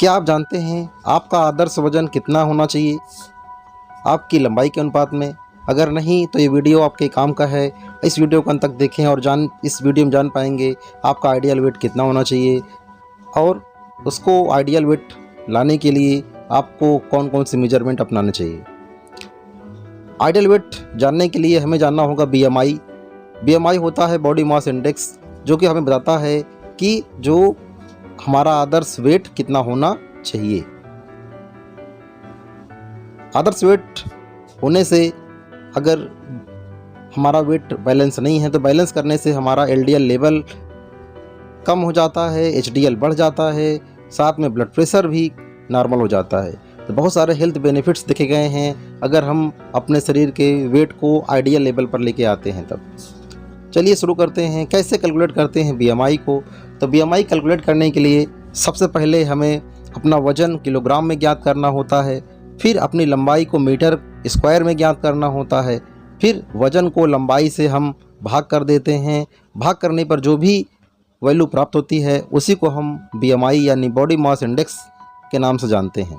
क्या आप जानते हैं आपका आदर्श वजन कितना होना चाहिए आपकी लंबाई के अनुपात में? अगर नहीं तो ये वीडियो आपके काम का है। इस वीडियो को अंत तक देखें और इस वीडियो में जान पाएंगे आपका आइडियल वेट कितना होना चाहिए और उसको आइडियल वेट लाने के लिए आपको कौन कौन से मेजरमेंट अपनाने चाहिए। आइडियल वेट जानने के लिए हमें जानना होगा बीएमआई। बीएमआई होता है बॉडी मास इंडेक्स, जो कि हमें बताता है कि जो हमारा आदर्श वेट कितना होना चाहिए। आदर्श वेट होने से अगर हमारा वेट बैलेंस नहीं है तो बैलेंस करने से हमारा एलडीएल लेवल कम हो जाता है, एचडीएल बढ़ जाता है, साथ में ब्लड प्रेशर भी नॉर्मल हो जाता है। तो बहुत सारे हेल्थ बेनिफिट्स देखे गए हैं अगर हम अपने शरीर के वेट को आइडियल लेवल पर लेके आते हैं तब। चलिए शुरू करते हैं। कैसे कैलकुलेट करते हैं बीएमआई को? तो बीएमआई कैलकुलेट करने के लिए सबसे पहले हमें अपना वजन किलोग्राम में ज्ञात करना होता है, फिर अपनी लंबाई को मीटर स्क्वायर में ज्ञात करना होता है, फिर वजन को लंबाई से हम भाग कर देते हैं। भाग करने पर जो भी वैल्यू प्राप्त होती है उसी को हम बीएमआई यानी बॉडी मास इंडेक्स के नाम से जानते हैं।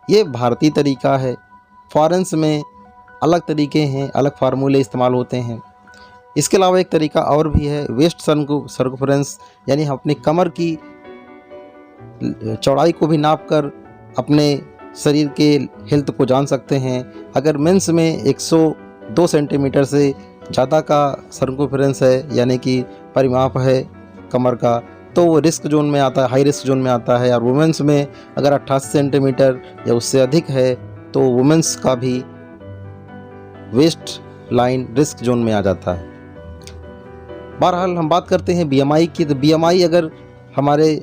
ये भारतीय तरीका है। फॉरेन्स में अलग तरीके हैं, अलग फार्मूले इस्तेमाल होते हैं। इसके अलावा एक तरीका और भी है, वेस्ट सर्कम्फ्रेंस, यानी हम अपनी कमर की चौड़ाई को भी नाप कर अपने शरीर के हेल्थ को जान सकते हैं। अगर मेंस में 102 सेंटीमीटर से ज़्यादा का सर्कम्फ्रेंस है यानी कि परिमाप है कमर का, तो वो रिस्क जोन में आता है, हाई रिस्क जोन में आता है। और वुमेंस में अगर 88 सेंटीमीटर या उससे अधिक है तो वुमेंस का भी वेस्ट लाइन रिस्क जोन में आ जाता है। बहरहाल हम बात करते हैं बीएमआई की। तो बीएमआई अगर हमारे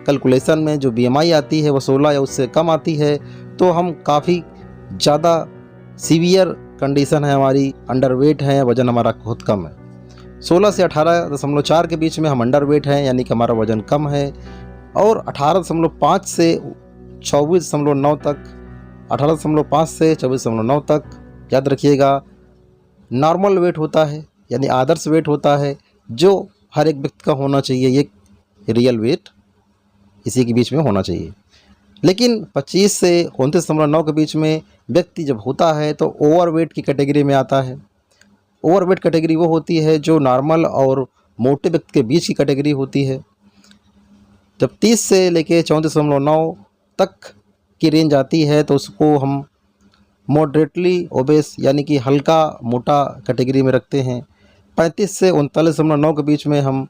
कैलकुलेशन में जो बीएमआई आती है वो 16 या उससे कम आती है तो हम काफ़ी ज़्यादा सीवियर कंडीशन है, हमारी अंडरवेट है, वज़न हमारा बहुत कम है। 16 से 18.4 के बीच में हम अंडरवेट हैं यानी कि हमारा वज़न कम है। और 18.5 से 24.9 तक, 18.5 से 24.9 तक याद रखिएगा नॉर्मल वेट होता है यानी आदर्श वेट होता है जो हर एक व्यक्ति का होना चाहिए। ये रियल वेट इसी के बीच में होना चाहिए। लेकिन 25 से 29.9 के बीच में व्यक्ति जब होता है तो ओवरवेट की कैटेगरी में आता है। ओवरवेट कैटेगरी वो होती है जो नॉर्मल और मोटे व्यक्ति के बीच की कैटेगरी होती है। जब 30 से लेके 34.9 तक की रेंज आती है तो उसको हम मॉडरेटली ओबेस यानी कि हल्का मोटा कैटेगरी में रखते हैं। 35 से 39.9 के बीच में हम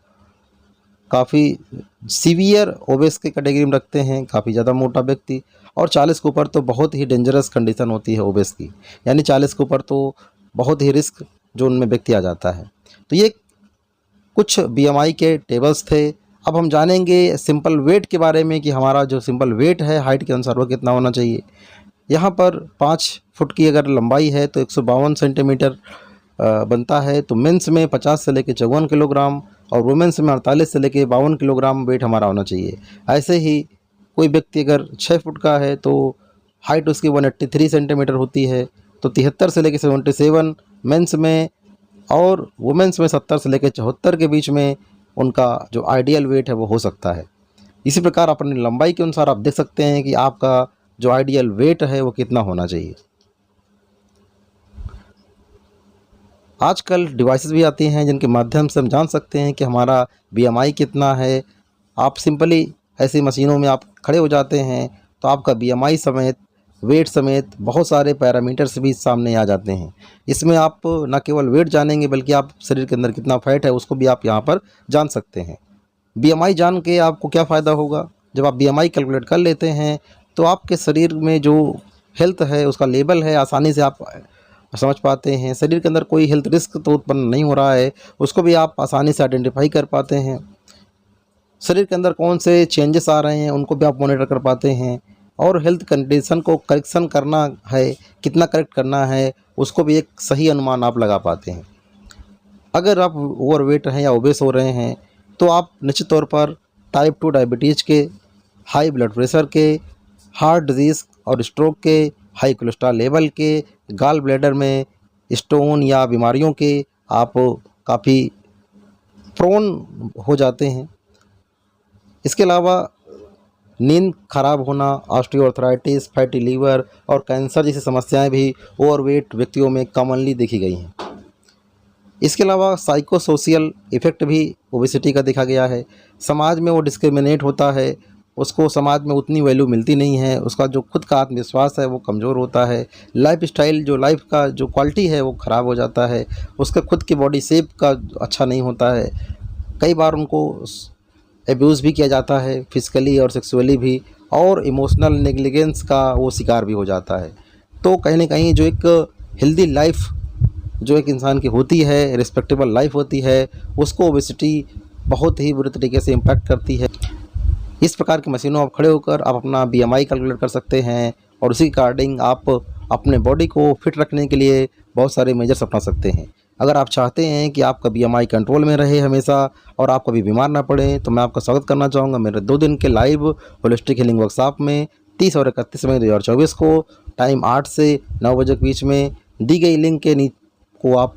काफ़ी सीवियर ओबेस के कैटेगरी में रखते हैं, काफ़ी ज़्यादा मोटा व्यक्ति। और 40 के ऊपर तो बहुत ही डेंजरस कंडीशन होती है ओबेस की, यानी 40 के ऊपर तो बहुत ही रिस्क जोन में व्यक्ति आ जाता है। तो ये कुछ बीएमआई के टेबल्स थे। अब हम जानेंगे सिंपल वेट के बारे में कि हमारा जो सिंपल वेट है हाइट के अनुसार वो कितना होना चाहिए। यहाँ पर 5 फुट की अगर लंबाई है तो 152 सेंटीमीटर बनता है। तो मेंस में 50 से लेकर 54 किलोग्राम और वुमेंस में 48 से लेकर 52 किलोग्राम वेट हमारा होना चाहिए। ऐसे ही कोई व्यक्ति अगर 6 फुट का है तो हाइट उसकी 183 सेंटीमीटर होती है। तो 73 से लेकर 77 मेंस में और वुमेंस में 70 से लेकर 74 के बीच में उनका जो आइडियल वेट है वो हो सकता है। इसी प्रकार अपनी लंबाई के अनुसार आप देख सकते हैं कि आपका जो आइडियल वेट है वो कितना होना चाहिए। आजकल डिवाइसेस भी आती हैं जिनके माध्यम से हम जान सकते हैं कि हमारा बीएमआई कितना है। आप सिंपली ऐसी मशीनों में आप खड़े हो जाते हैं तो आपका बीएमआई समेत, वेट समेत बहुत सारे पैरामीटर्स भी सामने आ जाते हैं। इसमें आप न केवल वेट जानेंगे बल्कि आप शरीर के अंदर कितना फैट है उसको भी आप यहाँ पर जान सकते हैं। बीएमआई जान के आपको क्या फ़ायदा होगा? जब आप बीएमआई कैलकुलेट कर लेते हैं तो आपके शरीर में जो हेल्थ है उसका लेवल है आसानी से आप समझ पाते हैं। शरीर के अंदर कोई हेल्थ रिस्क तो उत्पन्न नहीं हो रहा है उसको भी आप आसानी से आइडेंटिफाई कर पाते हैं। शरीर के अंदर कौन से चेंजेस आ रहे हैं उनको भी आप मॉनिटर कर पाते हैं। और हेल्थ कंडीशन को करेक्शन करना है, कितना करेक्ट करना है उसको भी एक सही अनुमान आप लगा पाते हैं। अगर आप ओवरवेट हैं या ओबेस हो रहे हैं तो आप निश्चित तौर पर टाइप 2 डायबिटीज़ के, हाई ब्लड प्रेशर के, हार्ट डिजीज़ और स्ट्रोक के, हाई कोलेस्ट्रॉल लेवल के, गॉल ब्लैडर में स्टोन या बीमारियों के आप काफ़ी प्रोन हो जाते हैं। इसके अलावा नींद खराब होना, ऑस्टियोआर्थराइटिस, फैटी लीवर और कैंसर जैसी समस्याएं भी ओवरवेट व्यक्तियों में कॉमनली देखी गई हैं। इसके अलावा साइको सोशल इफ़ेक्ट भी ओबेसिटी का देखा गया है। समाज में वो डिस्क्रिमिनेट होता है, उसको समाज में उतनी वैल्यू मिलती नहीं है, उसका जो खुद का आत्मविश्वास है वो कमज़ोर होता है, लाइफ़स्टाइल जो लाइफ का जो क्वालिटी है वो ख़राब हो जाता है, उसका खुद की बॉडी शेप का अच्छा नहीं होता है। कई बार उनको एब्यूज़ भी किया जाता है, फिज़िकली और सेक्सुअली भी, और इमोशनल नेग्लिजेंस का वो शिकार भी हो जाता है। तो कहीं न कहीं जो एक हेल्दी लाइफ़ जो एक इंसान की होती है, रिस्पेक्टेबल लाइफ़ होती है, उसको ओबेसिटी बहुत ही बुरी तरीके से इम्पैक्ट करती है। इस प्रकार की मशीनों आप खड़े होकर आप अपना बीएमआई कैलकुलेट कर सकते हैं और उसी के अकॉर्डिंग आप अपने बॉडी को फिट रखने के लिए बहुत सारे मेजर्स अपना सकते हैं। अगर आप चाहते हैं कि आपका बीएमआई कंट्रोल में रहे हमेशा और आप कभी बीमार ना पड़ें, तो मैं आपका स्वागत करना चाहूँगा मेरे 2 दिन के लाइव होलिस्टिक हीलिंग वर्कशॉप में 30 और 31 मई 2024 को टाइम 8 से 9 बजे के बीच में। दी गई लिंक के को आप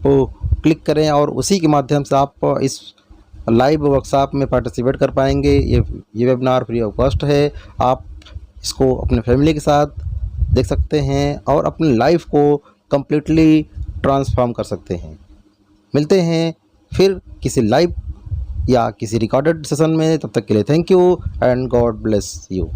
क्लिक करें और उसी के माध्यम से आप इस लाइव वर्कशॉप में पार्टिसिपेट कर पाएंगे। ये वेबिनार फ्री ऑफ कॉस्ट है। आप इसको अपने फैमिली के साथ देख सकते हैं और अपनी लाइफ को कम्प्लीटली ट्रांसफॉर्म कर सकते हैं। मिलते हैं फिर किसी लाइव या किसी रिकॉर्डेड सेशन में, तब तक के लिए thank you and God bless you.